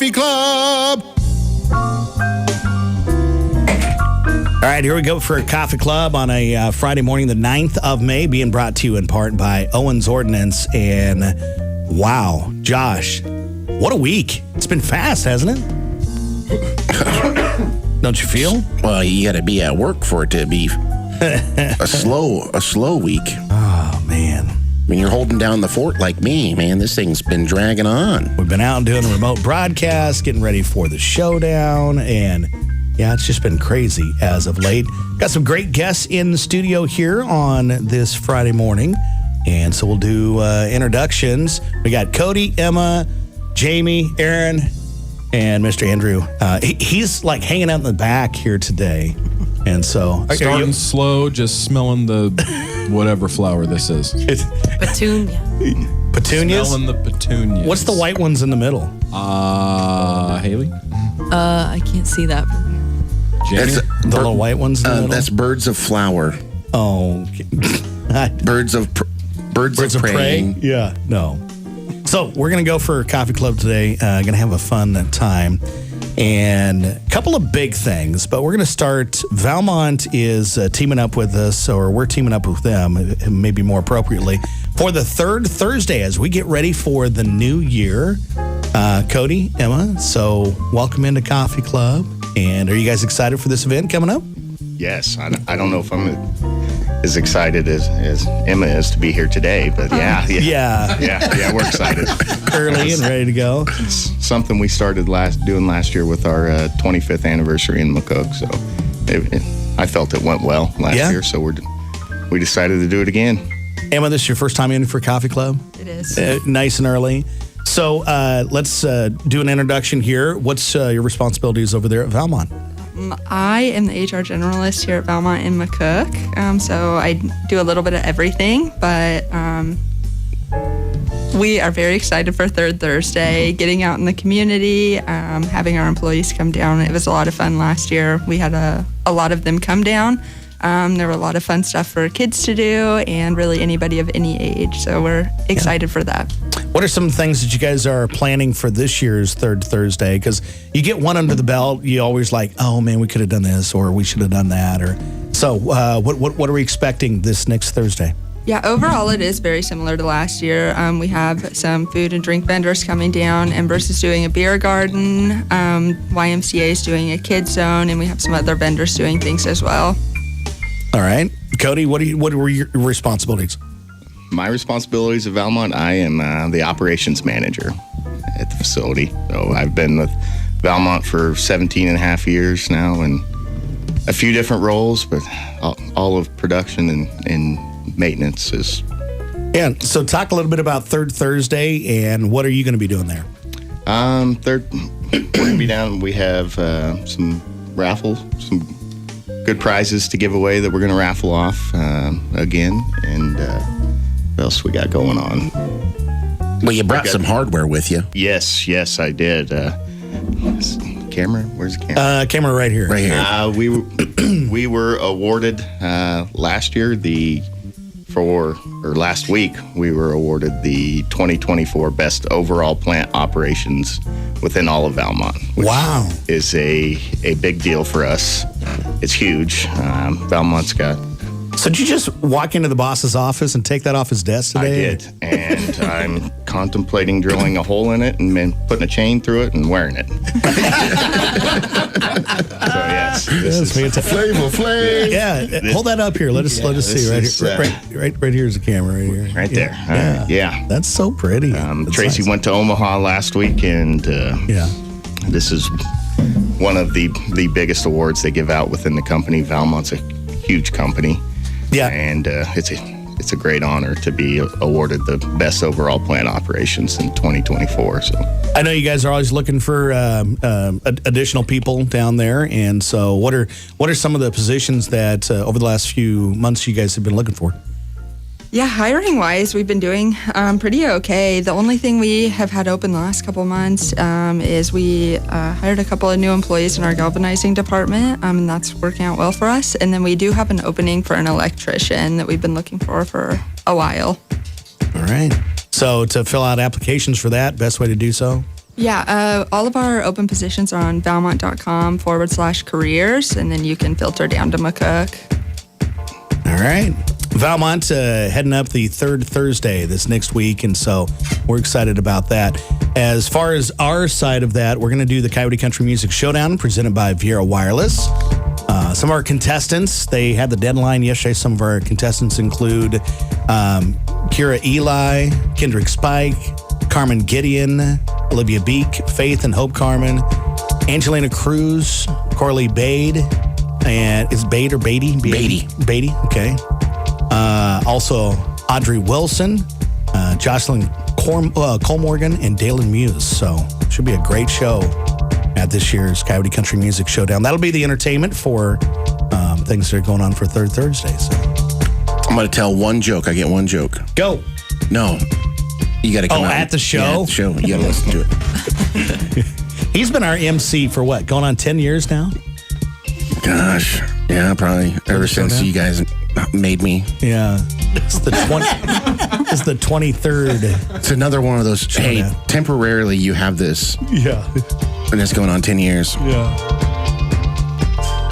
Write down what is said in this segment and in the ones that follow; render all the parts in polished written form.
Coffee Club. All right, here we go for a Coffee Club on a Friday morning, the 9th of May, being brought to you in part by Owens Ordnance. And wow, Josh, what a week. It's been fast, hasn't it? Don't you feel? Well, you got to be at work for it to be a slow week. Oh, man. When you're holding down the fort like me, man, this thing's been dragging on. We've been out doing a remote broadcast, getting ready for the showdown, and yeah, it's just been crazy as of late. Got some great guests in the studio here on this Friday morning, and so we'll do introductions. We got Cody, Emma, Jamie, Aaron, and Mr. Andrew. He's like hanging out in the back here today, and so starting slow, just smelling the whatever flower this is. Petunia. Petunias? Smelling the petunias. What's the white ones in the middle? Haley? I can't see that from here. Jamie? The little white ones in the middle? That's birds of flower. Oh. Birds of prey. Yeah, no. So we're going to go for a coffee club today. Going to have a fun time. And a couple of big things, but we're going to start. Valmont is teaming up with us, or we're teaming up with them, maybe more appropriately, for the third Thursday as we get ready for the new year. Cody, Emma, so welcome into Coffee Club. And are you guys excited for this event coming up? Yes. I don't know if I'm as excited as Emma is to be here today, but yeah, we're excited. Early and ready to go. It's something we started doing last year with our 25th anniversary in McCook, so I felt it went well last year, so we decided to do it again. Emma, this is your first time in for Coffee Club? It is. Nice and early. So let's do an introduction here. What's your responsibilities over there at Valmont? I am the HR generalist here at Valmont in McCook. So I do a little bit of everything, but we are very excited for Third Thursday, getting out in the community, having our employees come down. It was a lot of fun last year. We had a lot of them come down. There were a lot of fun stuff for kids to do and really anybody of any age. So we're excited for that. What are some things that you guys are planning for this year's Third Thursday? Because you get one under the belt, you always like, oh man, we could have done this or we should have done that. So what are we expecting this next Thursday? Yeah, overall it is very similar to last year. We have some food and drink vendors coming down. Embers is doing a beer garden. YMCA is doing a kids zone, and we have some other vendors doing things as well. All right. Cody, what were your responsibilities? My responsibilities at Valmont, I am the operations manager at the facility. So I've been with Valmont for 17 and a half years now, and a few different roles, but all of production and maintenance is. Yeah, so talk a little bit about Third Thursday, and what are you going to be doing there? We're going to be down. We have some raffles, some good prizes to give away that we're going to raffle off again, and what else we got going on? Well, you brought some hardware with you. Yes, I did. Camera? Where's the camera? Camera right here. Right here. We were awarded last year last week we were awarded the 2024 Best Overall Plant Operations within all of Valmont. Which is a big deal for us. It's huge. Valmont's got. So did you just walk into the boss's office and take that off his desk today? I did, and I'm contemplating drilling a hole in it and then putting a chain through it and wearing it. So yes, this is Flavor. Yeah, hold that up here. Let us see right here's the camera right here. Right there. Yeah. That's so pretty. Tracy nice. went to Omaha last week, and this is one of the biggest awards they give out within the company. Valmont's a huge company. Yeah, and it's a great honor to be awarded the best overall plant operations in 2024. So I know you guys are always looking for additional people down there, and so what are some of the positions that over the last few months you guys have been looking for? Yeah, hiring wise, we've been doing pretty okay. The only thing we have had open the last couple months is we hired a couple of new employees in our galvanizing department, and that's working out well for us. And then we do have an opening for an electrician that we've been looking for a while. All right. So to fill out applications for that, best way to do so? Yeah, all of our open positions are on valmont.com/careers, and then you can filter down to McCook. All right. Valmont heading up the third Thursday this next week, and so we're excited about that. As far as our side of that, we're going to do the Coyote Country Music Showdown presented by Viera Wireless. Some of our contestants, they had the deadline yesterday. Some of our contestants include Kira Eli, Kendrick Spike, Carmen Gideon, Olivia Beek, Faith and Hope Carmen, Angelina Cruz, Corley Bade, and is Bade or Beatty? Beatty, okay. Also, Audrey Wilson, Jocelyn Colmorgan, and Dalen Muse. So, should be a great show at this year's Coyote Country Music Showdown. That'll be the entertainment for things that are going on for third Thursday. So, I'm going to tell one joke. I get one joke. Go. No. You got to come out. At the show? Yeah, at the show. You got to listen to it. He's been our MC for what? Going on 10 years now? Gosh. Yeah, probably ever since you guys made me. Yeah. It's the 23rd. It's another one of those, hey, temporarily you have this. Yeah. And it's going on 10 years. Yeah.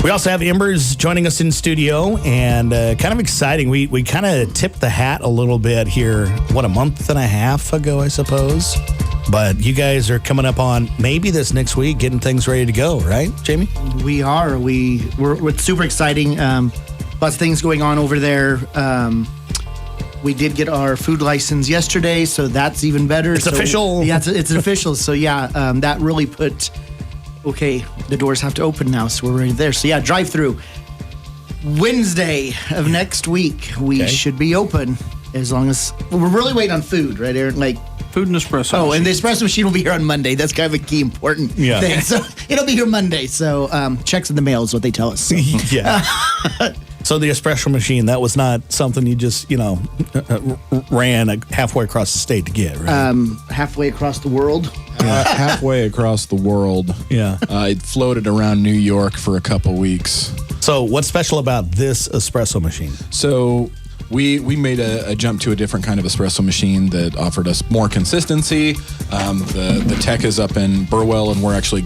We also have Embers joining us in studio, and kind of exciting. We kind of tipped the hat a little bit here, a month and a half ago, I suppose. But you guys are coming up on maybe this next week, getting things ready to go, right, Jamie? We are. We're super exciting. Lots of things going on over there. We did get our food license yesterday, so that's even better. It's official. Yeah, it's official. So yeah, that really put. Okay, the doors have to open now, so we're ready there. So yeah, drive-through. Wednesday of next week, we should be open as long as we're really waiting on food, right, Aaron? Like food and espresso. Oh, and the espresso machine will be here on Monday. That's kind of a key important thing. So it'll be here Monday. So checks in the mail is what they tell us. So. Yeah. So the espresso machine, that was not something you just, ran halfway across the state to get, right? Halfway across the world. Halfway across the world. Yeah. It floated around New York for a couple weeks. So what's special about this espresso machine? So we made a jump to a different kind of espresso machine that offered us more consistency. The tech is up in Burwell, and we're actually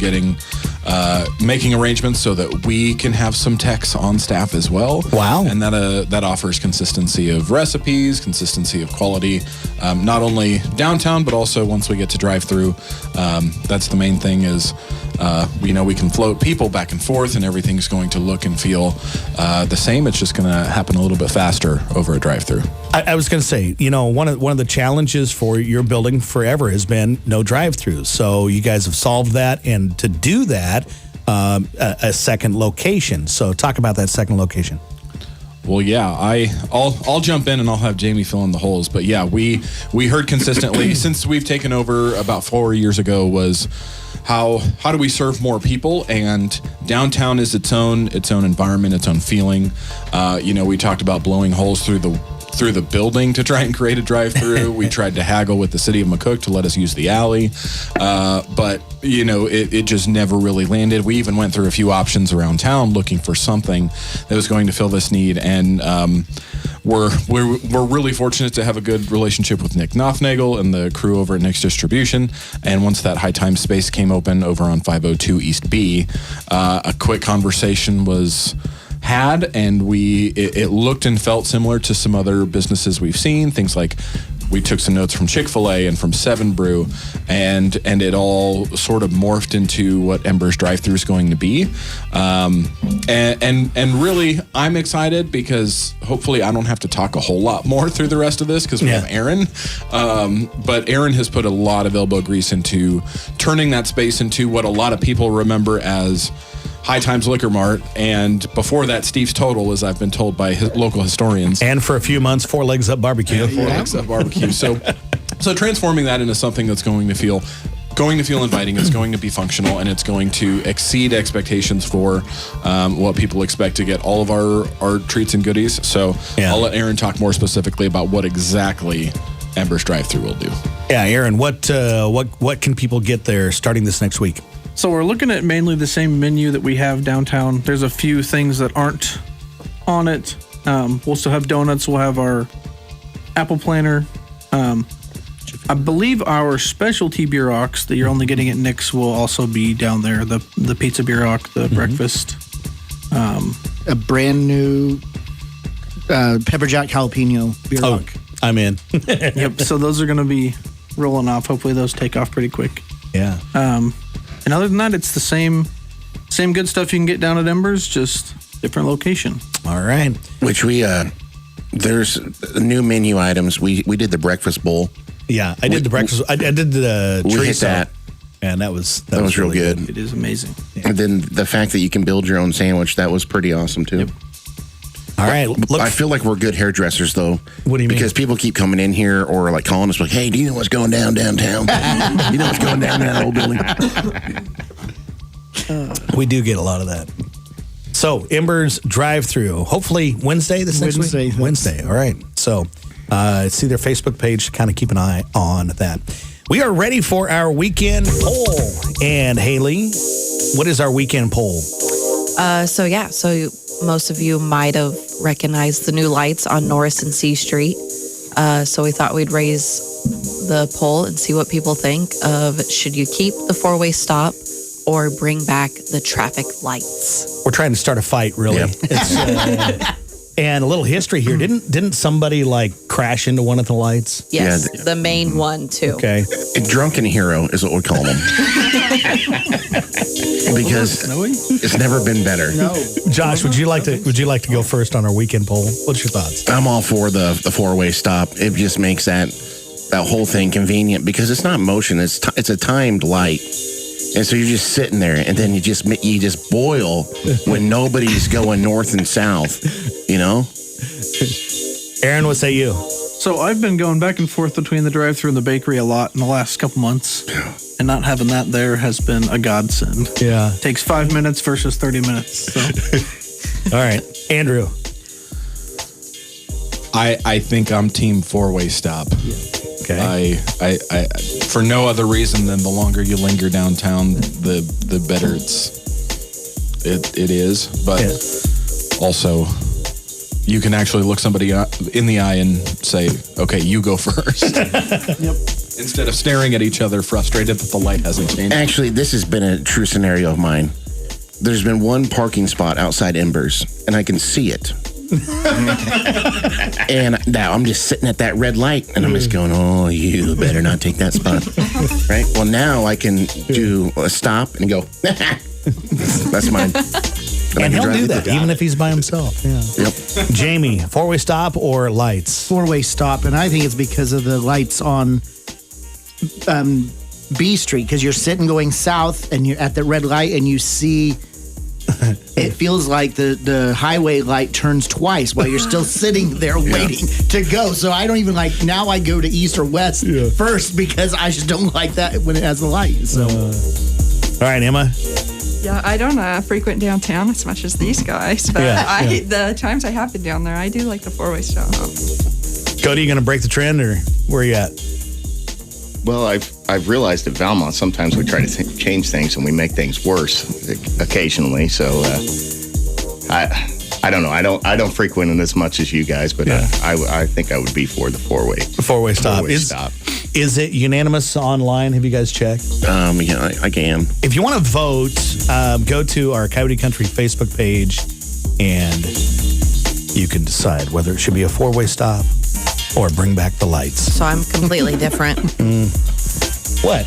making arrangements so that we can have some techs on staff as well. Wow. And that offers consistency of recipes, consistency of quality, not only downtown, but also once we get to drive through. That's the main thing is, we can float people back and forth, and everything's going to look and feel the same. It's just going to happen a little bit faster over a drive-through. I was going to say, one of the challenges for your building forever has been no drive-throughs. So you guys have solved that, and to do that, a second location. So talk about that second location. Well, yeah, I'll jump in and I'll have Jamie fill in the holes. But yeah, we heard consistently since we've taken over about 4 years ago was how do we serve more people? And downtown is its own environment, its own feeling. We talked about blowing holes through the building to try and create a drive-through. We tried to haggle with the city of McCook to let us use the alley. But it just never really landed. We even went through a few options around town looking for something that was going to fill this need. And we're really fortunate to have a good relationship with Nick Knopfnagel and the crew over at Nick's Distribution. And once that High Time space came open over on 502 East B, a quick conversation was had, and it looked and felt similar to some other businesses we've seen. Things like we took some notes from Chick-fil-A and from Seven Brew, and it all sort of morphed into what Ember's drive-thru is going to be. And really, I'm excited because hopefully I don't have to talk a whole lot more through the rest of this because we have Aaron. But Aaron has put a lot of elbow grease into turning that space into what a lot of people remember as High Times Liquor Mart, and before that, Steve's Total, as I've been told by local historians. And for a few months, Four Legs Up Barbecue. Four Legs Up Barbecue. So transforming that into something that's going to feel inviting, it's going to be functional, and it's going to exceed expectations for what people expect to get all of our treats and goodies. So I'll let Aaron talk more specifically about what exactly Ember's drive-thru will do. Yeah, Aaron, what can people get there starting this next week? So we're looking at mainly the same menu that we have downtown. There's a few things that aren't on it. We'll still have donuts. We'll have our apple planter. I believe our specialty beer rocks that you're only getting at Nick's will also be down there. The pizza beer rock, the breakfast. A brand new pepper jack jalapeno beer rock. I'm in. Yep. So those are going to be rolling off. Hopefully those take off pretty quick. Yeah. And other than that, it's the same good stuff you can get down at Embers, just different location. All right. Which there's new menu items. We did the breakfast bowl. Yeah, I did the breakfast. I did the We chorizo, hit that. And that was real really good. It is amazing. And then the fact that you can build your own sandwich, that was pretty awesome too. Yep. All right. Look, I feel like we're good hairdressers though. What do you mean? Because people keep coming in here or like calling us like, hey, do you know what's going down downtown? You know what's going down in that old building? we do get a lot of that. So, Embers drive-through. Hopefully Wednesday this next week? Wednesday. All right. So, see their Facebook page to kind of keep an eye on that. We are ready for our weekend poll. And Haley, what is our weekend poll? So most of you might have recognized the new lights on Norris and C Street. So we thought we'd raise the poll and see what people think of should you keep the four-way stop or bring back the traffic lights. We're trying to start a fight, really. Yep. And a little history here. Didn't somebody like crash into one of the lights? Yes, Yeah. the main one too. Okay. A drunken hero is what we call them. Because it's never been better. Josh, would you like to go first on our weekend poll? What's your thoughts? I'm all for the four-way stop. It just makes that whole thing convenient because it's not motion. It's a timed light. And so you're just sitting there, and then you just boil when nobody's going north and south, you know? Aaron, what say you? So I've been going back and forth between the drive-thru and the bakery a lot in the last couple months. And not having that there has been a godsend. Yeah. Takes 5 minutes versus 30 minutes. So. All right. Andrew. I think I'm team four-way stop. Okay. I for no other reason than the longer you linger downtown, the better it is. But also, you can actually look somebody in the eye and say, "Okay, you go first." Yep. Instead of staring at each other, frustrated that the light hasn't changed. Actually, this has been a true scenario of mine. There's been one parking spot outside Embers, and I can see it. And now I'm just sitting at that red light, and I'm just going, "Oh, you better not take that spot." Right? Well, now I can do a stop and go, "That's mine." And he'll do that, even if he's by himself. Yeah. Yep. Jamie, four-way stop or lights? Four-way stop, and I think it's because of the lights on B Street, because you're sitting going south and you're at the red light and you see it feels like the highway light turns twice while you're still sitting there waiting to go. So I don't even now I go to east or west first because I just don't like that when it has the light. So all right, Emma. Yeah, I don't frequent downtown as much as these guys, but the times I have been down there, I do like the four-way stop. Cody, you going to break the trend, or where are you at? Well, I've realized at Valmont sometimes we try to change things and we make things worse occasionally. So I don't know. I don't frequent it as much as you guys, but I think I would be for the four-way. The four-way stop. Is it unanimous online? Have you guys checked? Yeah, I can. If you want to vote, go to our Coyote Country Facebook page, and you can decide whether it should be a four-way stop or bring back the lights. So I'm completely different. What?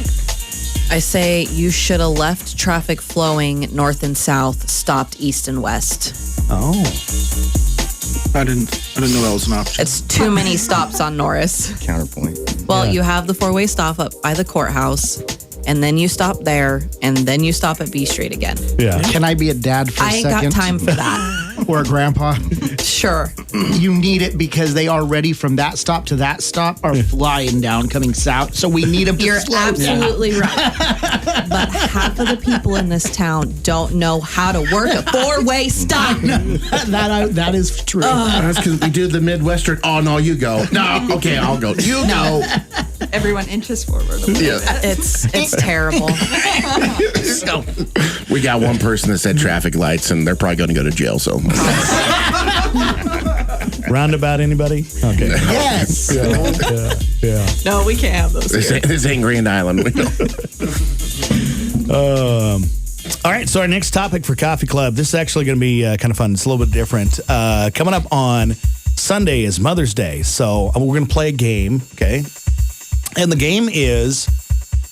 I say you should have left traffic flowing north and south, stopped east and west. Oh. I didn't know that was an option. It's too many stops on Norris. Counterpoint. Well, you have the four-way stop up by the courthouse, and then you stop there, and then you stop at B Street again. Yeah. can I be a dad for a I ain't second? got time for that. Or a grandpa? Sure. You need it because they already from that stop to that stop are flying down coming south. So we need them to You're slow down. absolutely right. But half of the people in this town don't know how to work a four-way stop. That is true. That's because we do the Midwestern. Oh, no, you go. No, okay, I'll go. You go. Everyone inches forward a little bit. It's terrible. So, we got one person that said traffic lights, and they're probably going to go to jail. So, Roundabout, anybody? Okay. Yes. Yeah. No, we can't have those here. This ain't Grand Island. All right, so our next topic for Coffee Club, this is actually going to be kind of fun. It's a little bit different. Coming up on Sunday is Mother's Day, so we're going to play a game, okay? And the game is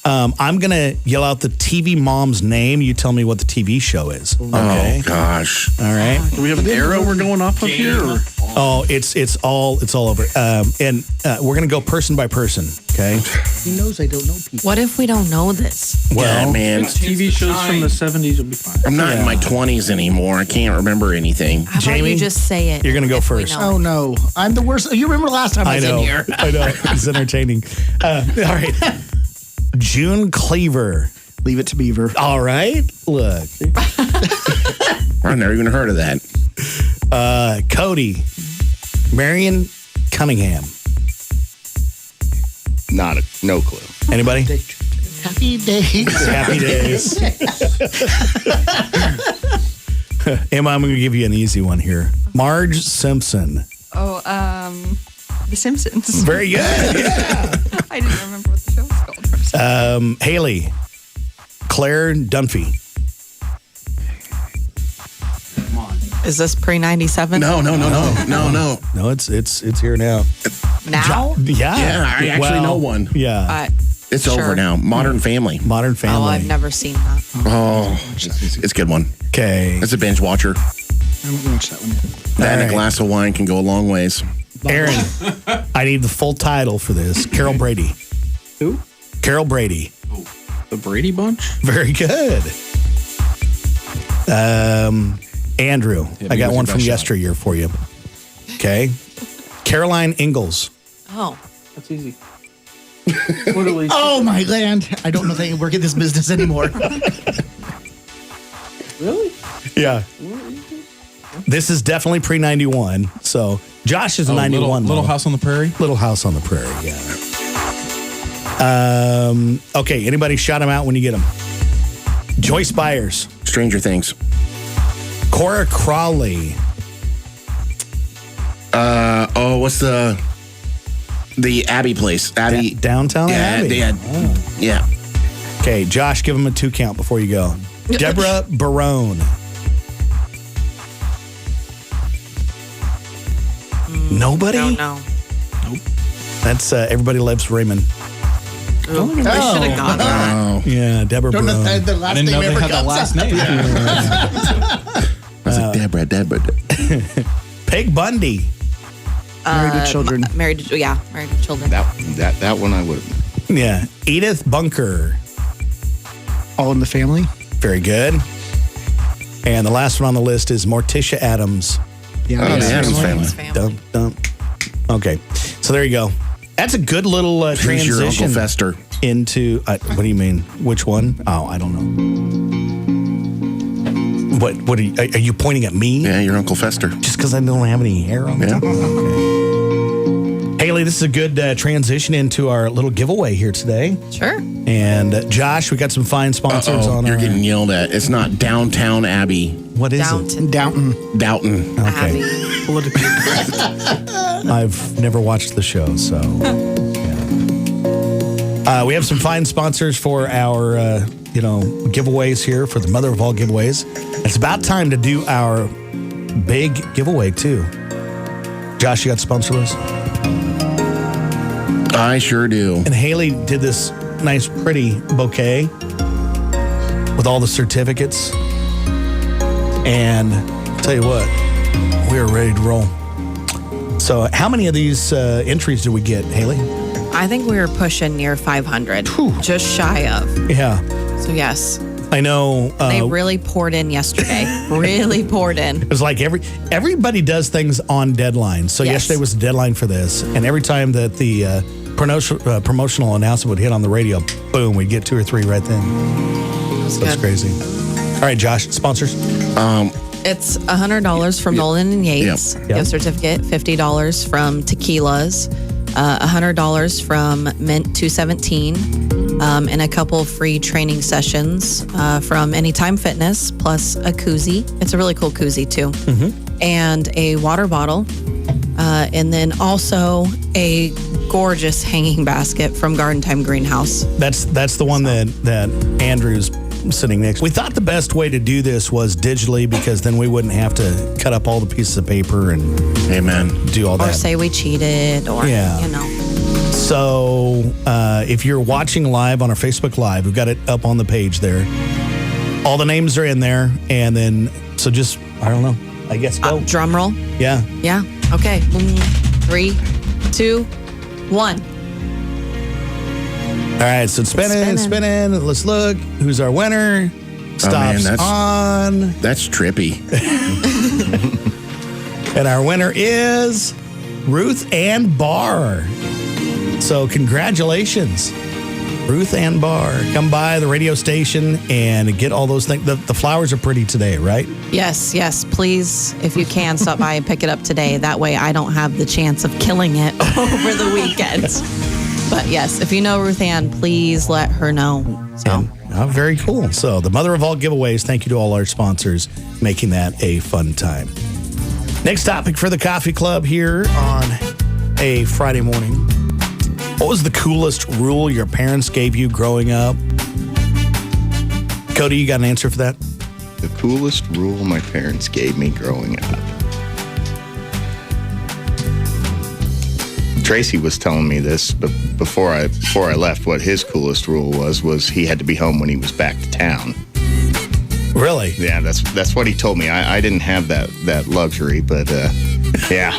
I'm going to yell out the TV mom's name. You tell me what the TV show is, okay? Oh, gosh. All right. Do we have an arrow we're going off of here? Or? Oh, it's all over. And we're going to go person by person, okay? He knows I don't know people. What if we don't know this? Well, man, TV shows from the 70s will be fine. I'm not in my 20s anymore. I can't remember anything. How Jamie, about you just say it? you're gonna go if we first. know? Oh no, I'm the worst. You remember last time I was in here? I know. It's entertaining. All right. June Cleaver. Leave it to Beaver. All right. Look. I've never even heard of that. Cody. Marion Cunningham. No clue. Anybody? Happy days. Happy days. Emma, I'm going to give you an easy one here. Marge Simpson. Oh, The Simpsons. Very good. I didn't remember what the show was called. For a second. Haley. Claire Dunphy. Is this pre-97? No. No, it's here now. Now? Yeah. Yeah, I actually know one. Yeah. It's Sure. over now. Modern Family. Modern Family. Oh, I've never seen that. Oh, it's a good one. Okay. It's a binge watcher. I haven't watched that one yet. That and right. a glass of wine can go a long ways. Aaron, I need the full title for this. Carol Brady. Who? Carol Brady. The Brady Bunch? Very good. Andrew, Yeah, I got with one your from best shot. yesteryear for you. Okay. Caroline Ingalls. Oh. That's easy. Literally. Oh my land! I don't know if I can work in this business anymore. Really? Yeah. This is definitely pre-91. So Josh is a 91. Little though. House on the Prairie. Little House on the Prairie, yeah. Okay, anybody shout him out when you get him. Joyce Byers. Stranger Things. Cora Crawley. What's the Abbey place? Abbey. Downtown Yeah, Abbey. they had. Yeah. Okay, Josh, give him a 2 count before you go. Deborah Barone. Nobody? Don't know. That's Everybody Loves Raymond. Ooh, we should have gone that. Oh. Yeah, Deborah Don't know Barone. if the I last didn't know name they ever had the comes last up. name. I was like, Deborah. Peg Bundy. Married with children. Married to children. That one I would have. Yeah. Edith Bunker. All in the family. Very good. And the last one on the list is Morticia Adams. Yeah. Oh, the Addams Family. Family. Dum. Okay. So there you go. That's a good little Who's your transition Uncle Fester? into. What do you mean? Which one? Oh, I don't know. What are you pointing at me? Yeah, your Uncle Fester. Just because I don't have any hair on the Yeah. top? Okay. Haley, this is a good transition into our little giveaway here today. Sure. And Josh, we got some fine sponsors on You're our. getting yelled at. It's not Downtown Abbey. What is Downton Downton. Downton. Abbey. Politically. I've never watched the show, so. Yeah. We have some fine sponsors for our, giveaways here for the mother of all giveaways. It's about time to do our big giveaway too. Josh, you got the sponsor list? I sure do. And Haley did this nice, pretty bouquet with all the certificates. And I'll tell you what, we are ready to roll. So, how many of these entries did we get, Haley? I think we were pushing near 500. Whew. Just shy of. Yeah, So, yes. I know. They really poured in yesterday. Really poured in. It was like everybody does things on deadline. So Yes. yesterday was the deadline for this, and every time that the promotional announcement would hit on the radio, boom, we'd get 2 or 3 right then. That's That's good. crazy. All right, Josh, sponsors. It's $100 from Nolan and Yates, Yep. gift certificate, $50 from Tequilas, $100 from Mint 217, and a couple free training sessions from Anytime Fitness, plus a koozie. It's a really cool koozie, too. And a water bottle And then also a gorgeous hanging basket from Garden Time Greenhouse. That's the one that Andrew's sitting next. We thought the best way to do this was digitally because then we wouldn't have to cut up all the pieces of paper and do all that. Or say we cheated or, So if you're watching live on our Facebook Live, we've got it up on the page there. All the names are in there. And then, so just, I don't know, I guess go. Drum roll? Yeah. Yeah. Okay. 3, 2, 1. All right, so it's spinning. Let's look. Who's our winner? Stops on. That's trippy. And our winner is Ruth Ann Barr. So congratulations, Ruth Ann Barr. Come by the radio station and get all those things. The flowers are pretty today, right? Yes. Please, if you can, stop by and pick it up today. That way I don't have the chance of killing it over the weekend. But yes, if you know Ruth Ann, please let her know. So. Very cool. So the mother of all giveaways, thank you to all our sponsors, making that a fun time. Next topic for the Coffee Club here on a Friday morning. What was the coolest rule your parents gave you growing up? Cody, you got an answer for that? The coolest rule my parents gave me growing up. Tracy was telling me this, but before I left, what his coolest rule was he had to be home when he was back to town. Really? Yeah, that's what he told me. I didn't have that luxury, but yeah.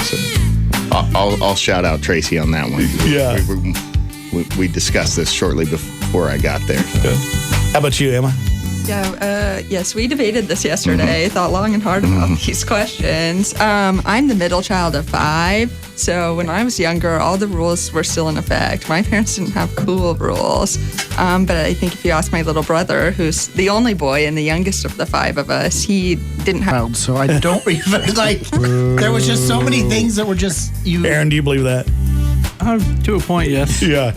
So I'll shout out Tracy on that one. Yeah. We discussed this shortly before I got there. How about you, Emma? Yeah, yes, we debated this yesterday, thought long and hard about these questions. I'm the middle child of 5, so when I was younger, all the rules were still in effect. My parents didn't have cool rules, but I think if you ask my little brother, who's the only boy and the youngest of the 5 of us, he didn't have... So I don't even, there was just so many things that were just... Aaron, do you believe that? To a point, yes. Yeah.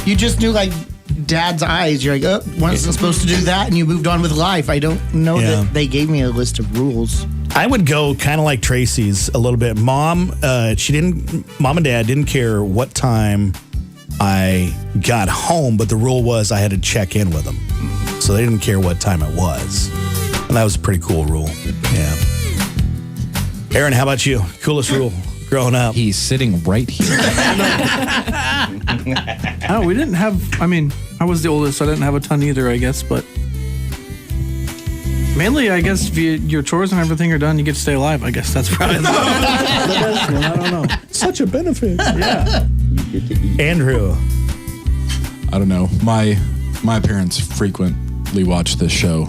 You just knew, Dad's eyes. You're like, oh, wasn't supposed to do that, and you moved on with life. I don't know that they gave me a list of rules. I would go kind of like Tracy's a little bit. Mom and Dad didn't care what time I got home, but the rule was I had to check in with them. So they didn't care what time it was. And that was a pretty cool rule. Yeah. Aaron, how about you? Coolest rule growing up? He's sitting right here. We didn't have, I was the oldest, so I didn't have a ton either, I guess, but mainly, I guess, if your chores and everything are done, you get to stay alive, I guess. That's probably the best one. I don't know. Such a benefit. Yeah. Andrew. I don't know. My parents frequently watch this show,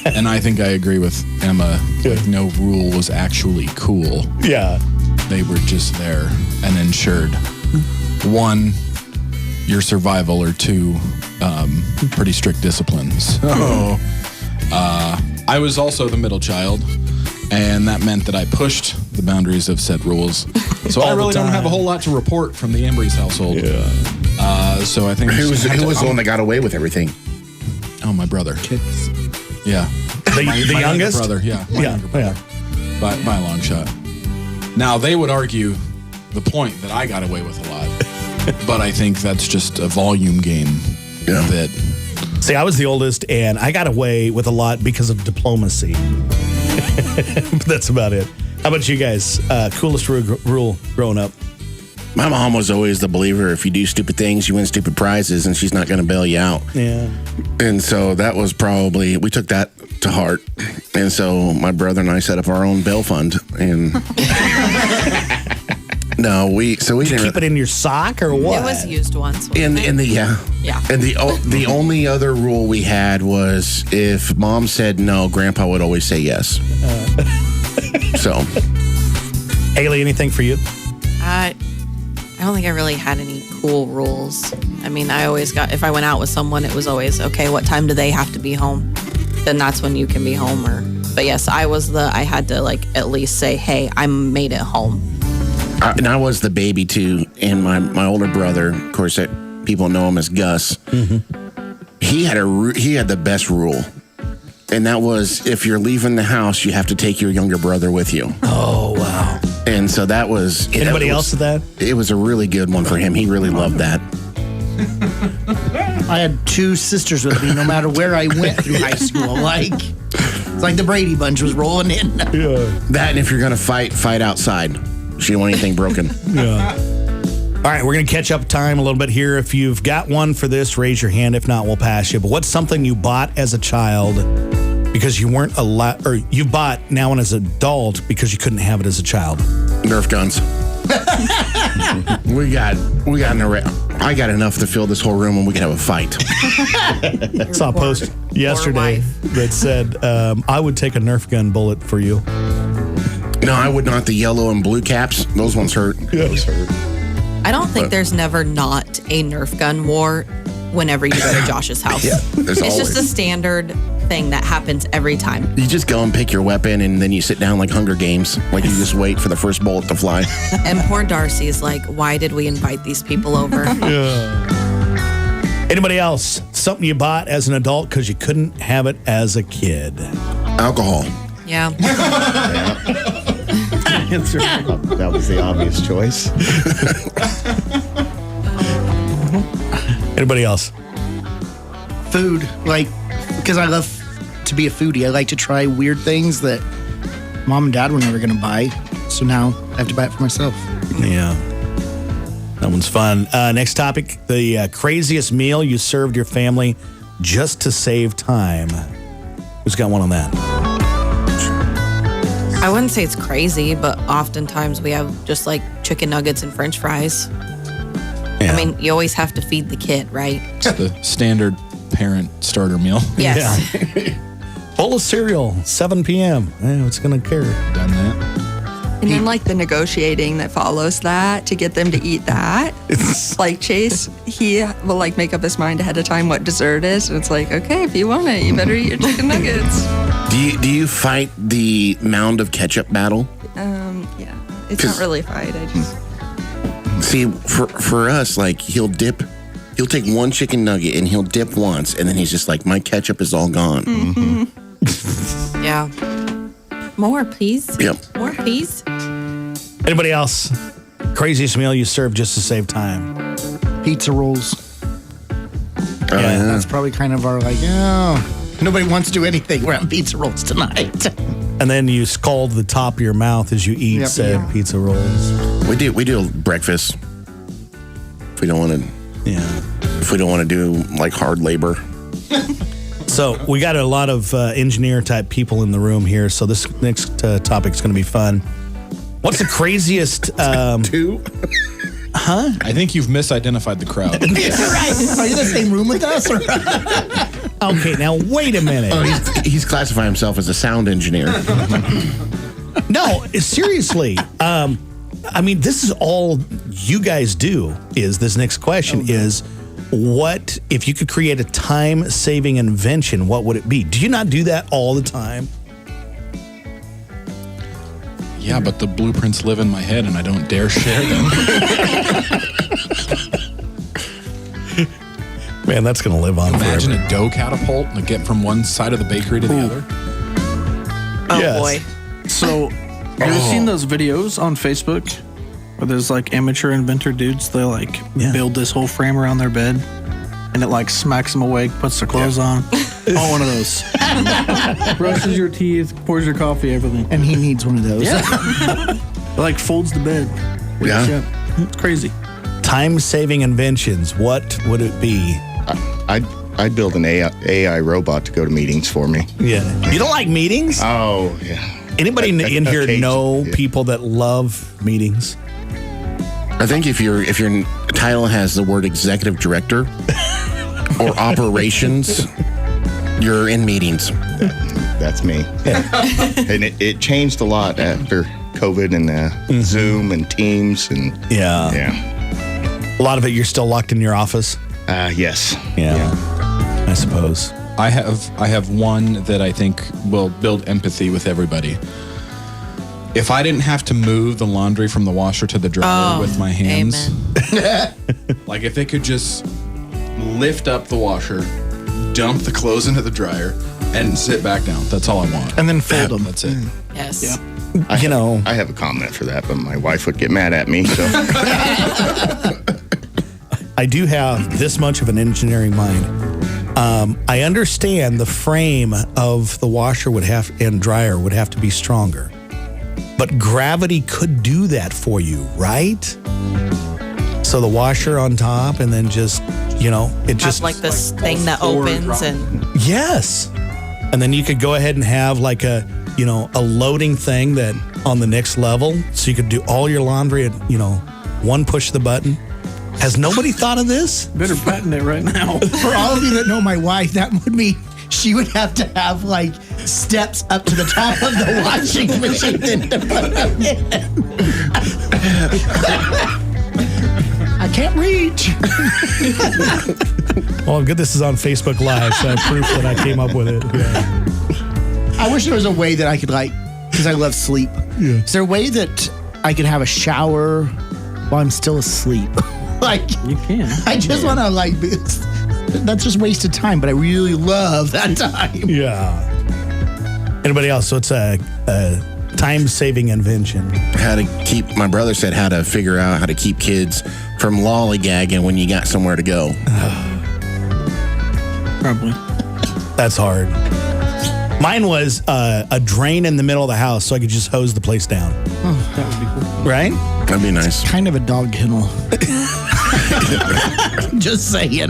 and I think I agree with Emma. No rule was actually cool. Yeah. They were just there and ensured, 1, your survival, or 2, pretty strict disciplines. So, I was also the middle child, and that meant that I pushed the boundaries of said rules. So I really don't have a whole lot to report from the Ambry's household. Yeah. So I think who was the one that got away with everything? Oh, my brother. Kids. Yeah. The youngest brother. Yeah. Yeah. By a long shot. Now they would argue the point that I got away with a lot, but I think that's just a volume game. Yeah. That. See, I was the oldest, and I got away with a lot because of diplomacy. But that's about it. How about you guys? Coolest rule growing up? My mom was always the believer, if you do stupid things, you win stupid prizes, and she's not going to bail you out. Yeah. And so that was probably, we took that to heart. And so my brother and I set up our own bail fund. And we didn't keep it in your sock or what? It was used once. Yeah. And the only other rule we had was if Mom said no, Grandpa would always say yes. So, Haley, anything for you? I don't think I really had any cool rules. I always if I went out with someone, it was always, okay, what time do they have to be home? Then that's when you can be home. But yes, I had to at least say, hey, I made it home. And I was the baby too. And my older brother, of course, people know him as Gus. Mm-hmm. He had the best rule. And that was, if you're leaving the house, you have to take your younger brother with you. Oh, wow. And so that was... Anybody else at that? It was a really good one for him. He really loved that. I had 2 sisters with me no matter where I went through high school. It's like the Brady Bunch was rolling in. Yeah. That, and if you're going to fight outside. She didn't want anything broken. Yeah. All right, we're going to catch up time a little bit here. If you've got one for this, raise your hand. If not, we'll pass you. But what's something you bought as a child because you weren't allowed, or you bought now as an adult because you couldn't have it as a child? Nerf guns. I got enough to fill this whole room and we could have a fight. I saw a post yesterday that said, I would take a Nerf gun bullet for you. No, I would not. The yellow and blue caps, those ones hurt. Yeah. Those hurt. I don't think there's never not a Nerf gun war whenever you go to Josh's house. Yeah, it's always. just a standard thing that happens every time. You just go and pick your weapon and then you sit down like Hunger Games. Like you just wait for the first bullet to fly. And poor Darcy is like, why did we invite these people over? Yeah. Anybody else? Something you bought as an adult because you couldn't have it as a kid? Alcohol. Yeah. That was the obvious choice. Anybody else? Food, because I love to be a foodie. I like to try weird things that Mom and Dad were never going to buy. So now I have to buy it for myself. Yeah. That one's fun. Next topic, the craziest meal you served your family just to save time. Who's got one on that? I wouldn't say it's crazy, but oftentimes we have just like chicken nuggets and French fries. Yeah. I mean, you always have to feed the kid, right? It's the standard parent starter meal. Yes. Yeah. Bowl of cereal, 7 p.m. What's going to care? Done that. And then like the negotiating that follows that to get them to eat that. Like Chase, he will like make up his mind ahead of time what dessert is. And it's like, okay, if you want it, you better eat your chicken nuggets. Do you fight the mound of ketchup battle? Yeah. It's not really a fight. I just... See, for us, like he'll take one chicken nugget and he'll dip once and then he's just like, my ketchup is all gone. Mm-hmm. Yeah. More, please. Yep. More, please. Anybody else? Craziest meal you served just to save time? Pizza rolls. Yeah, that's probably kind of our nobody wants to do anything. We're having pizza rolls tonight. And then you scald the top of your mouth as you eat said pizza rolls. We do breakfast. If we don't want to. Yeah. If we don't want to do like hard labor. So we got a lot of engineer type people in the room here. So this next topic is going to be fun. What's the craziest? Two? Huh? I think you've misidentified the crowd. Right. Are you in the same room with us? Or? Okay, now wait a minute. Oh, he's classifying himself as a sound engineer. No, seriously. I mean, this is all you guys do. Is this next question is, what if you could create a time-saving invention? What would it be? Do you not do that all the time? Yeah, but the blueprints live in my head and I don't dare share them. Man, that's going to live on Imagine forever. a dough catapult and get from one side of the bakery to the other. Oh, Yes. boy. So, have you ever seen those videos on Facebook where there's like amateur inventor dudes? They like build this whole frame around their bed and it like smacks them awake, puts their clothes on. All one of those. Brushes your teeth, pours your coffee, everything. And he needs one of those. Yeah. It like folds the bed. Yeah. It's crazy. Time-saving inventions. What would it be? I'd build an AI robot to go to meetings for me. Yeah. You don't like meetings? Oh, yeah. Anybody in here occasion, know yeah. people that love meetings? I think if your title has the word executive director or operations, you're in meetings. That's me. And it changed a lot after COVID and Zoom and Teams and Yeah. A lot of it, you're still locked in your office? yes. Yeah. I suppose. I have one that I think will build empathy with everybody. If I didn't have to move the laundry from the washer to the dryer with my hands, like if they could just lift up the washer, dump the clothes into the dryer, and sit back down. That's all I want. And then fold them. That's it. Yes. Yeah. I have a comment for that, but my wife would get mad at me. So I do have this much of an engineering mind. I understand the frame of the washer and dryer would have to be stronger, but gravity could do that for you, right? So the washer on top, and then just it just like this thing that opens and yes, and then you could go ahead and have like a loading thing that on the next level, so you could do all your laundry at one push of the button. Has nobody thought of this? Better patent it right now. For all of you that know my wife, that would mean she would have to have like steps up to the top of the washing machine to put them in. I can't reach. Well, good this is on Facebook Live, so I have proof that I came up with it. Yeah. I wish there was a way that I could because I love sleep. Yeah. Is there a way that I could have a shower while I'm still asleep? You can. I just want to that's just wasted time, but I really love that time. Yeah. Anybody else? So it's a time-saving invention. My brother said how to figure out how to keep kids from lollygagging when you got somewhere to go. Probably. That's hard. Mine was a drain in the middle of the house so I could just hose the place down. Oh, that would be cool. Right? That'd be nice. Kind of a dog kennel. Just saying.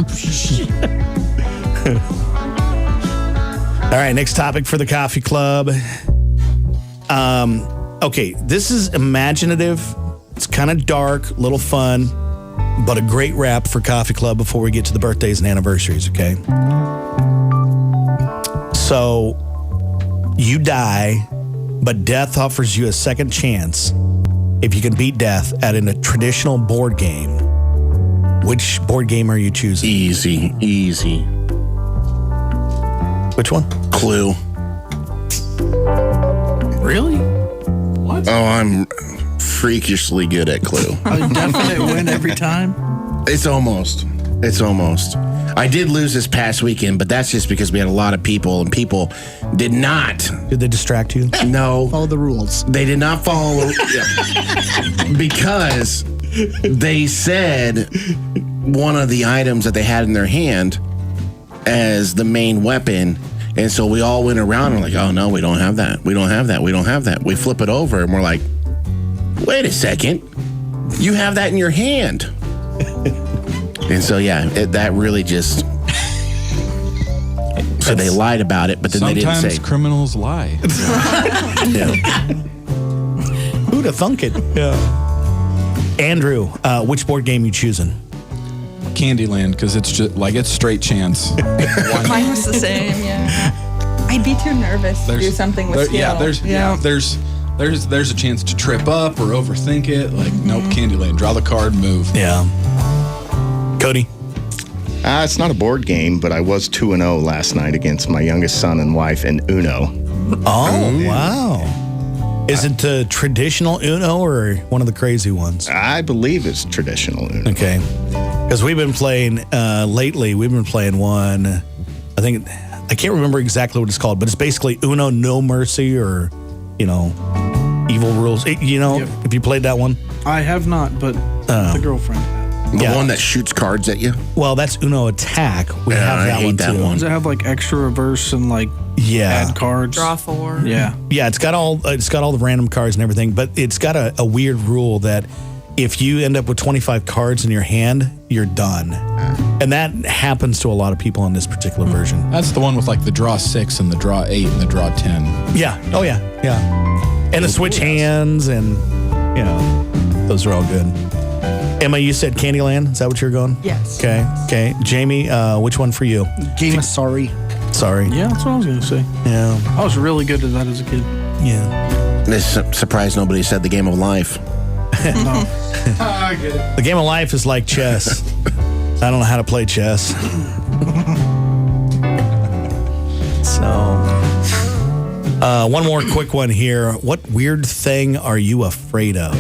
All right, next topic for the coffee club. Okay, this is imaginative. It's kind of dark, little fun, but a great wrap for coffee club before we get to the birthdays and anniversaries, okay? So, you die, but death offers you a second chance if you can beat death at a traditional board game. Which board game are you choosing? Easy. Which one? Clue. Really? What? Oh, I'm freakishly good at Clue. A definite win every time? It's almost. I did lose this past weekend, but that's just because we had a lot of people, and people did not. Did they distract you? No. Follow the rules. They did not follow. Because they said one of the items that they had in their hand as the main weapon. And so we all went around and like, oh, no, we don't have that. We don't have that. We don't have that. We flip it over and we're like, wait a second. You have that in your hand. And so, yeah, that really just... So they lied about it, but then they didn't say. Sometimes criminals lie. Yeah. Who'd have thunk it? Yeah. Andrew, which board game you choosing? Candyland, because it's just like it's straight chance. Mine was the same. Yeah. I'd be too nervous to do something with skill. There's a chance to trip up or overthink it. Like, nope, Candyland. Draw the card, move. Yeah. Cody? It's not a board game, but I was 2-0 last night against my youngest son and wife in Uno. Oh, wow. Is it the traditional Uno or one of the crazy ones? I believe it's traditional Uno. Okay. Because we've been playing, lately, we've been playing one, I can't remember exactly what it's called, but it's basically Uno No Mercy or, Evil Rules. Have you played that one? I have not, but the girlfriend had. The one that shoots cards at you? Well, that's Uno Attack. We have that one too. Does it have like extra reverse and add cards? Draw 4. Yeah. Yeah, it's got all the random cards and everything, but it's got a weird rule that if you end up with 25 cards in your hand, you're done. And that happens to a lot of people on this particular version. That's the one with the draw 6 and the draw 8 and the draw 10. Yeah. Oh, yeah. Yeah. And the switch hands and, those are all good. Emma, you said Candyland. Is that what you're going? Yes. Okay. Jamie, which one for you? Game of Sorry. Yeah, that's what I was going to say. Yeah. I was really good at that as a kid. Yeah. It's surprised nobody said the Game of Life. No. I get it. The Game of Life is like chess. I don't know how to play chess. So, one more quick one here. What weird thing are you afraid of?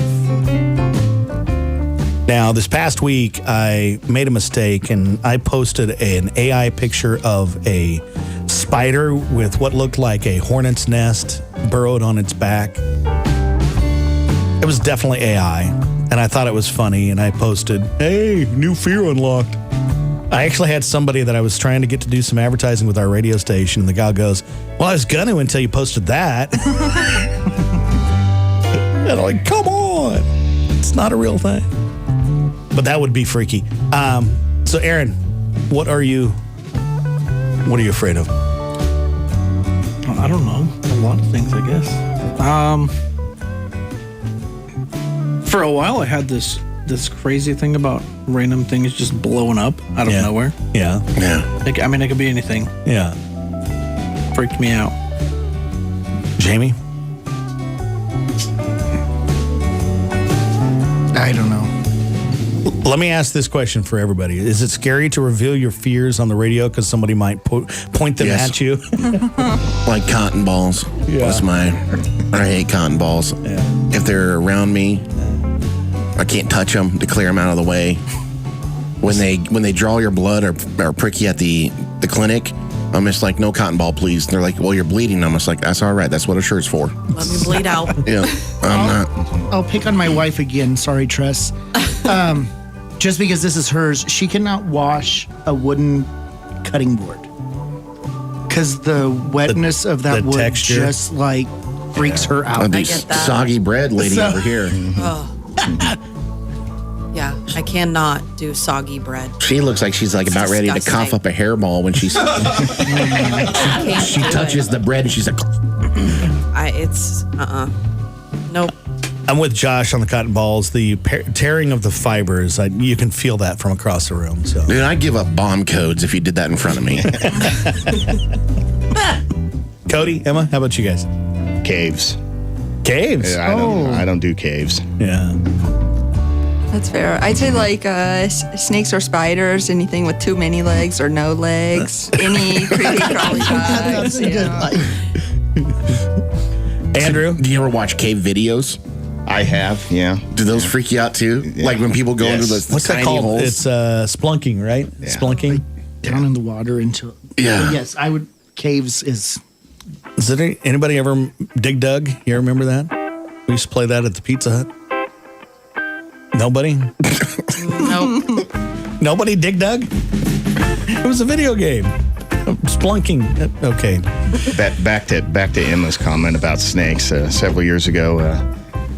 Now, this past week, I made a mistake and I posted an AI picture of a spider with what looked like a hornet's nest burrowed on its back. It was definitely AI, and I thought it was funny, and I posted, "Hey, new fear unlocked." I actually had somebody that I was trying to get to do some advertising with our radio station, and the guy goes, "Well, I was gonna until you posted that." And I'm like, "Come on, it's not a real thing." But that would be freaky. So, Aaron, what are you afraid of? I don't know. A lot of things, I guess. For a while, I had this crazy thing about random things just blowing up out of nowhere. Yeah. I mean, it could be anything. Yeah. Freaked me out. Jamie? I don't know. Let me ask this question for everybody. Is it scary to reveal your fears on the radio because somebody might point them at you? Like cotton balls. Yeah. That's I hate cotton balls. Yeah. If they're around me, I can't touch them to clear them out of the way. When they draw your blood or prick you at the clinic, I'm just like, no cotton ball, please. And they're like, well, you're bleeding. I'm just like, that's all right. That's what a shirt's for. Let me bleed out. Yeah, I'll pick on my wife again. Sorry, Tress. Just because this is hers, she cannot wash a wooden cutting board because the wetness of that wood texture. just like freaks her out. I get that. Soggy bread lady over here. Yeah, I cannot do soggy bread. She looks like she's like It's about ready to disgusting. cough up a hairball when she touches the bread and she's like, Nope. I'm with Josh on the cotton balls. The tearing of the fibers, you can feel that from across the room. So, dude, I'd give up bomb codes if you did that in front of me. Cody, Emma, how about you guys? Caves. Caves? I don't do caves. Yeah. That's fair. I'd say like snakes or spiders, anything with too many legs or no legs, any creepy crawly bugs. Andrew? Do you ever watch cave videos? I have, yeah. Do those freak you out too? Yeah. Like when people go into the What's that tiny called? holes? It's splunking, right? Yeah. Splunking. Down in the water into. Yeah. Yes, I would. Caves is. Is it anybody ever dig dug? You remember that? We used to play that at the Pizza Hut. Nobody? Nope. Nobody dig dug? It was a video game. Splunking. Okay. Back to Emma's comment about snakes. Several years ago,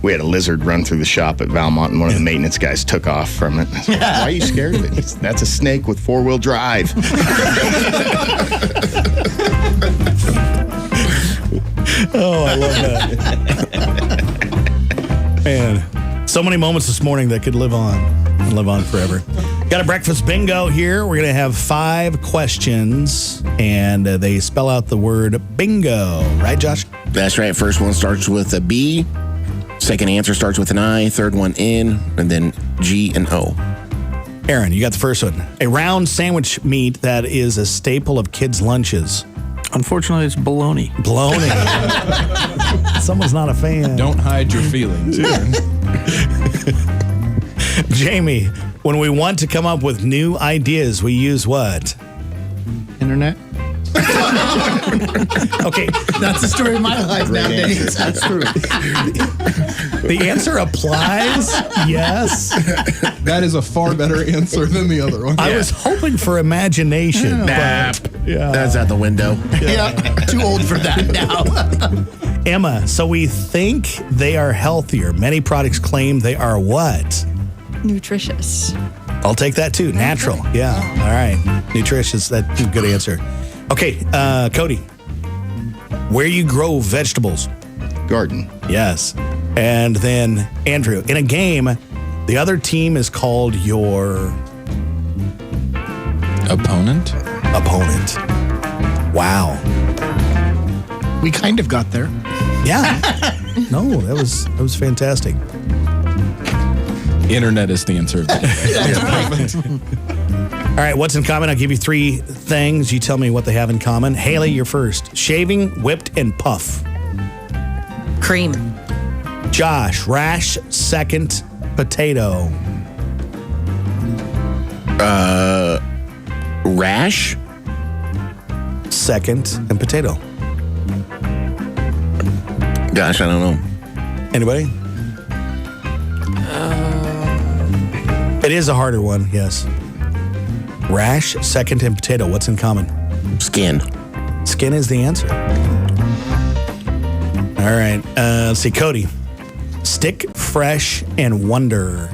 we had a lizard run through the shop at Valmont, and one of the maintenance guys took off from it. I said, why are you scared of it? He said, that's a snake with four-wheel drive. Oh, I love that. Man, so many moments this morning that could live on forever. Got a breakfast bingo here. We're going to have 5 questions, and they spell out the word bingo. Right, Josh? That's right. First one starts with a B. Second answer starts with an I. Third one N. And then G and O. Aaron, you got the first one. A round sandwich meat that is a staple of kids' lunches. Unfortunately, it's bologna. Bologna. Someone's not a fan. Don't hide your feelings. Jamie, when we want to come up with new ideas, we use what? Internet. Okay, That's the story of my life nowadays. answer. That's true. the answer applies. Yes. That is a far better answer than the other one. I was hoping for imagination. Nah, But, yeah. that's out the window. Yeah, too old for that now. Emma, so we think they are healthier. Many products claim they are what? Nutritious. I'll take that too. Natural. Yeah. All right. Nutritious. That's a good answer. Okay, Cody, where you grow vegetables? Garden. Yes. And then Andrew, in a game, the other team is called your Opponent? opponent. Wow. We kind of got there. Yeah. No, that was fantastic. Internet is the answer. All right, what's in common? I'll give you 3 things. You tell me what they have in common. Haley, you're first. Shaving, whipped, and puff. Cream. Josh, rash, second, potato. Rash? Second, and potato. Gosh, I don't know. Anybody? It is a harder one, yes. Rash, second, and potato. What's in common? Skin. Skin is the answer. All right. Let's see. Cody. Stick, fresh, and wonder.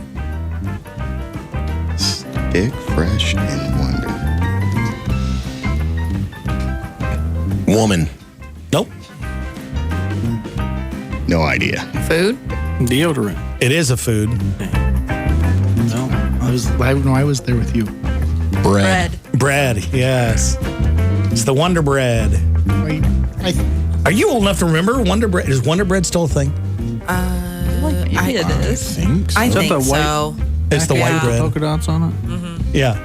Stick, fresh, and wonder. Woman. Nope. No idea. Food? Deodorant. It is a food. No, I was there with you. Bread. Bread, yes. It's the Wonder Bread. Are you old enough to remember Wonder Bread? Is Wonder Bread still a thing? Maybe it is. Think so. I Is that think the white- so. It's the white bread. Polka dots on it. Yeah.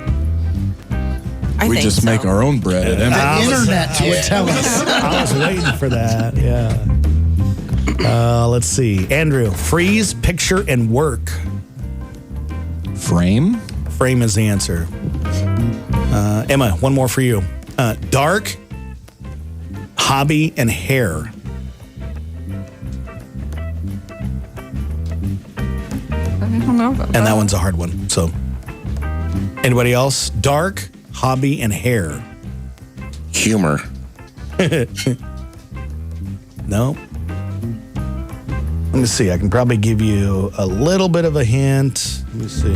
I We think just so. make our own bread at Emerald. Internet would tell us. I was waiting for that. Yeah. Let's see. Andrew, freeze, picture, and work. Frame. Frame is the answer. Emma, one more for you. Dark, hobby, and hair. I don't know about And that one's a hard one. So, anybody else? Dark, hobby, and hair. Humor. No. Let me see. I can probably give you a little bit of a hint. Let me see.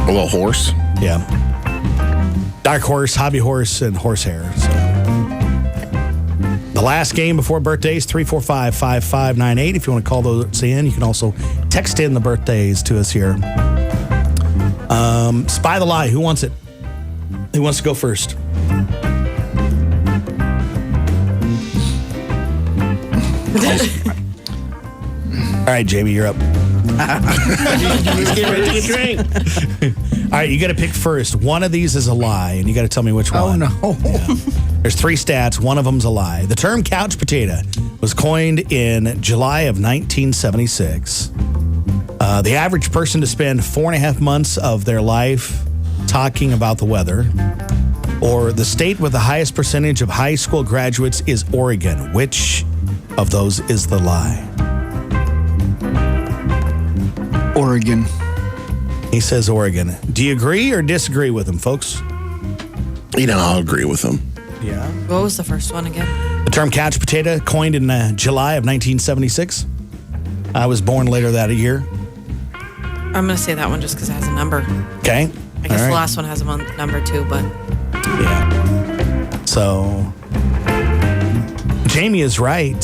A little horse. Yeah. Dark horse, hobby horse, and horsehair. So. The last game before birthdays, 345-5598. If you want to call those in, you can also text in the birthdays to us here. Spy the lie. Who wants it? Who wants to go first? All right, Jamie, you're up. He's getting ready to get a drink. All right, you got to pick first. One of these is a lie, and you got to tell me which Oh, one. no. There's three stats. One of them's a lie. The term couch potato was coined in July of 1976. The average person to spend 4.5 months of their life talking about the weather. Or the state with the highest percentage of high school graduates is Oregon. Which of those is the lie? Oregon. He says Oregon. Do you agree or disagree with him, folks? You know, I'll agree with him. Yeah. What was the first one again? The term couch potato coined in July of 1976. I was born later that year. I'm going to say that one just because it has a number. Okay. I guess All the right. last one has a number too, but Yeah. So, Jamie is right.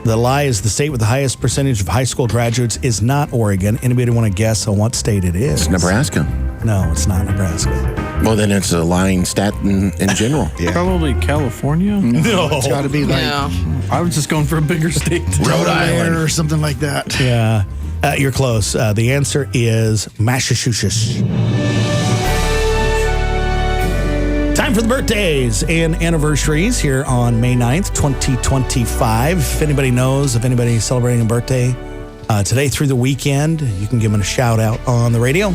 The lie is the state with the highest percentage of high school graduates is not Oregon. Anybody want to guess on what state it is? It's Nebraska. No, it's not Nebraska. Well, then it's a lying stat in general. Yeah. Probably California. No. It's got to be like no. I was just going for a bigger state. Rhode Island. or something like that. Yeah. You're close. The answer is Massachusetts. Time for the birthdays and anniversaries here on May 9th, 2025. If anybody knows of anybody celebrating a birthday today through the weekend, you can give them a shout out on the radio.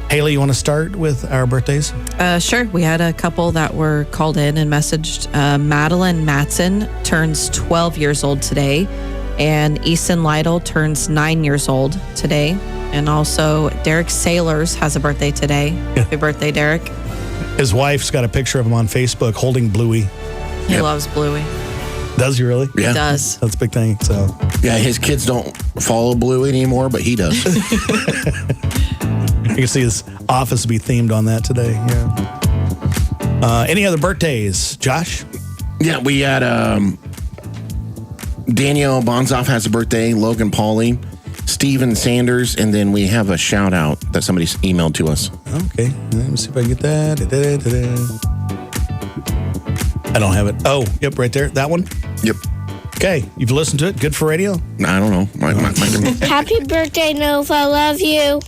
Haley, you want to start with our birthdays? Sure. We had a couple that were called in and messaged. Madeline Matson turns 12 years old today, and Easton Lytle turns 9 years old today. And also, Derek Sailors has a birthday today. Happy birthday, Derek. His wife's got a picture of him on Facebook holding Bluey. He Yep. loves Bluey. Does he really? Yeah. He does. That's a big thing. So, Yeah, his kids don't follow Blue anymore, but he does. you can see his office be themed on that today. Yeah. Any other birthdays, Josh? Yeah, we had Danielle Bonzoff has a birthday, Logan Pauly, Steven Sanders, and then we have a shout out that somebody's emailed to us. Okay, let me see if I can get that. I don't have it. Oh, yep, right there. That one. Yep. Okay, you've listened to it. Good for radio. I don't know. Happy birthday, Nova. Love you.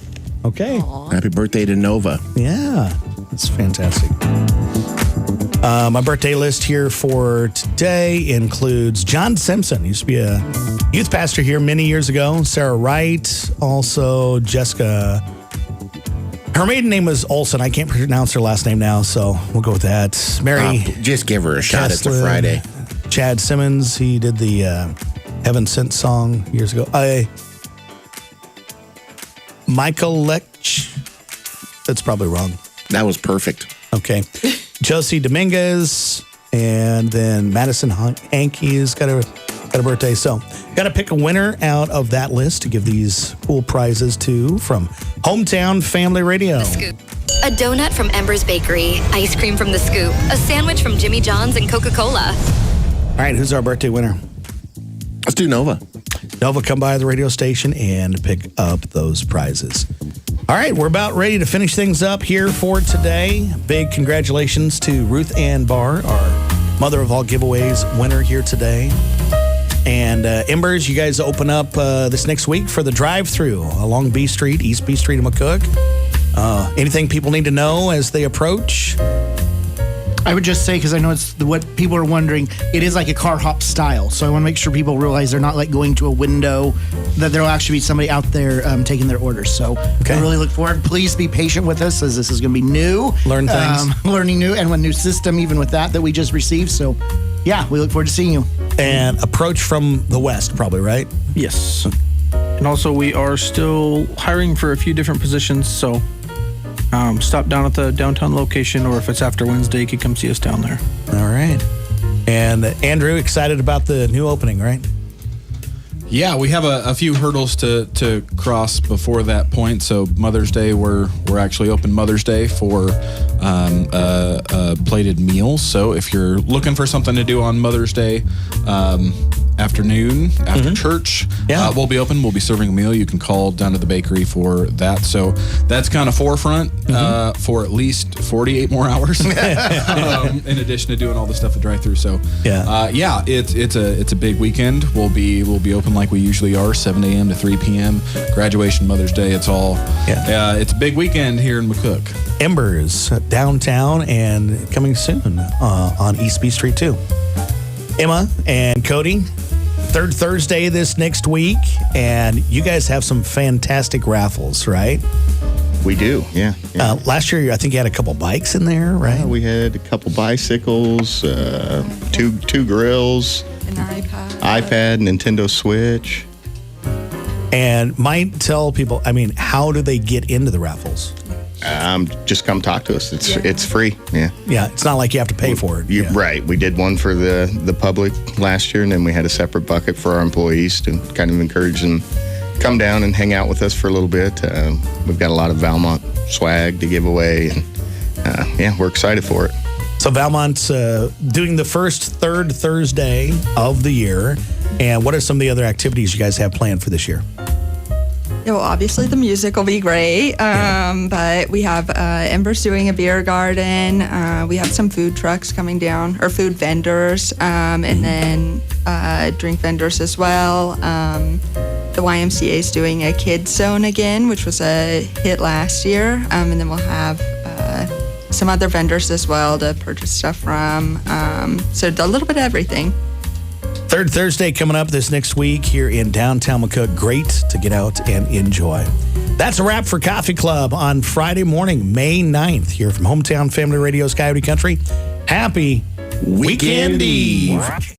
Okay. Happy birthday to Nova. Yeah, that's fantastic. My birthday list here for today includes John Simpson. Used to be a youth pastor here many years ago. Sarah Wright, also Jessica. Her maiden name was Olson. I can't pronounce her last name now, so we'll go with that. Mary. Just give her a shot. It's a Cheslin, Friday. Chad Simmons. He did the Heaven Sent song years ago. Michael Lech. That's probably wrong. That was perfect. Okay. Josie Dominguez, and then Madison Hankey's got a birthday. So, got to pick a winner out of that list to give these cool prizes to from Hometown Family Radio. A donut from Ember's Bakery, ice cream from The Scoop, a sandwich from Jimmy John's and Coca-Cola. All right, who's our birthday winner? Let's do Nova. Nova, come by the radio station and pick up those prizes. All right, we're about ready to finish things up here for today. Big congratulations to Ruth Ann Barr, our Mother of All Giveaways winner here today. And Embers, you guys open up this next week for the drive-thru along B Street, East B Street in McCook. Anything people need to know as they approach? I would just say, because I know it's what people are wondering, it is like a car hop style. So I want to make sure people realize they're not like going to a window, that there'll actually be somebody out there taking their orders. So I really look forward. Please be patient with us, as this is going to be new. Learn things. Learning new, and a new system even with that we just received. So yeah, we look forward to seeing you. And approach from the west, probably, right? Yes. And also, we are still hiring for a few different positions, so stop down at the downtown location, or if it's after Wednesday, you can come see us down there. All right. And Andrew, excited about the new opening, right? Yeah, we have a few hurdles to cross before that point. So Mother's Day, we're actually open Mother's Day for plated meals. So if you're looking for something to do on Mother's Day afternoon after church, we'll be open. We'll be serving a meal. You can call down to the bakery for that. So that's kind of forefront for at least 48 more hours in addition to doing all the stuff at drive-thru. So it's a big weekend. We'll be open like we usually are, 7 a.m. to 3 p.m. Graduation, Mother's Day. It's all it's a big weekend here in McCook. Embers downtown and coming soon on East B Street too. Emma and Cody, third Thursday this next week, and you guys have some fantastic raffles, right? We do, yeah. Last year, I think you had a couple bikes in there, right? Yeah, we had a couple bicycles, two grills, An iPad, Nintendo Switch. And might tell people, how do they get into the raffles? Just come talk to us. It's free. Yeah. Yeah, it's not like you have to pay for it. Right. We did one for the public last year, and then we had a separate bucket for our employees to kind of encourage them come down and hang out with us for a little bit. We've got a lot of Valmont swag to give away, and we're excited for it. So Valmont's doing the first third Thursday of the year. And what are some of the other activities you guys have planned for this year? Yeah, well, obviously the music will be great, but we have Embers doing a beer garden. We have some food trucks coming down, or food vendors, and then drink vendors as well. The YMCA is doing a kids zone again, which was a hit last year, and then we'll have some other vendors as well to purchase stuff from. So a little bit of everything. Third Thursday coming up this next week here in downtown McCook. Great to get out and enjoy. That's a wrap for Coffee Club on Friday morning, May 9th, here from Hometown Family Radio's Coyote Country. Happy Weekend Eve.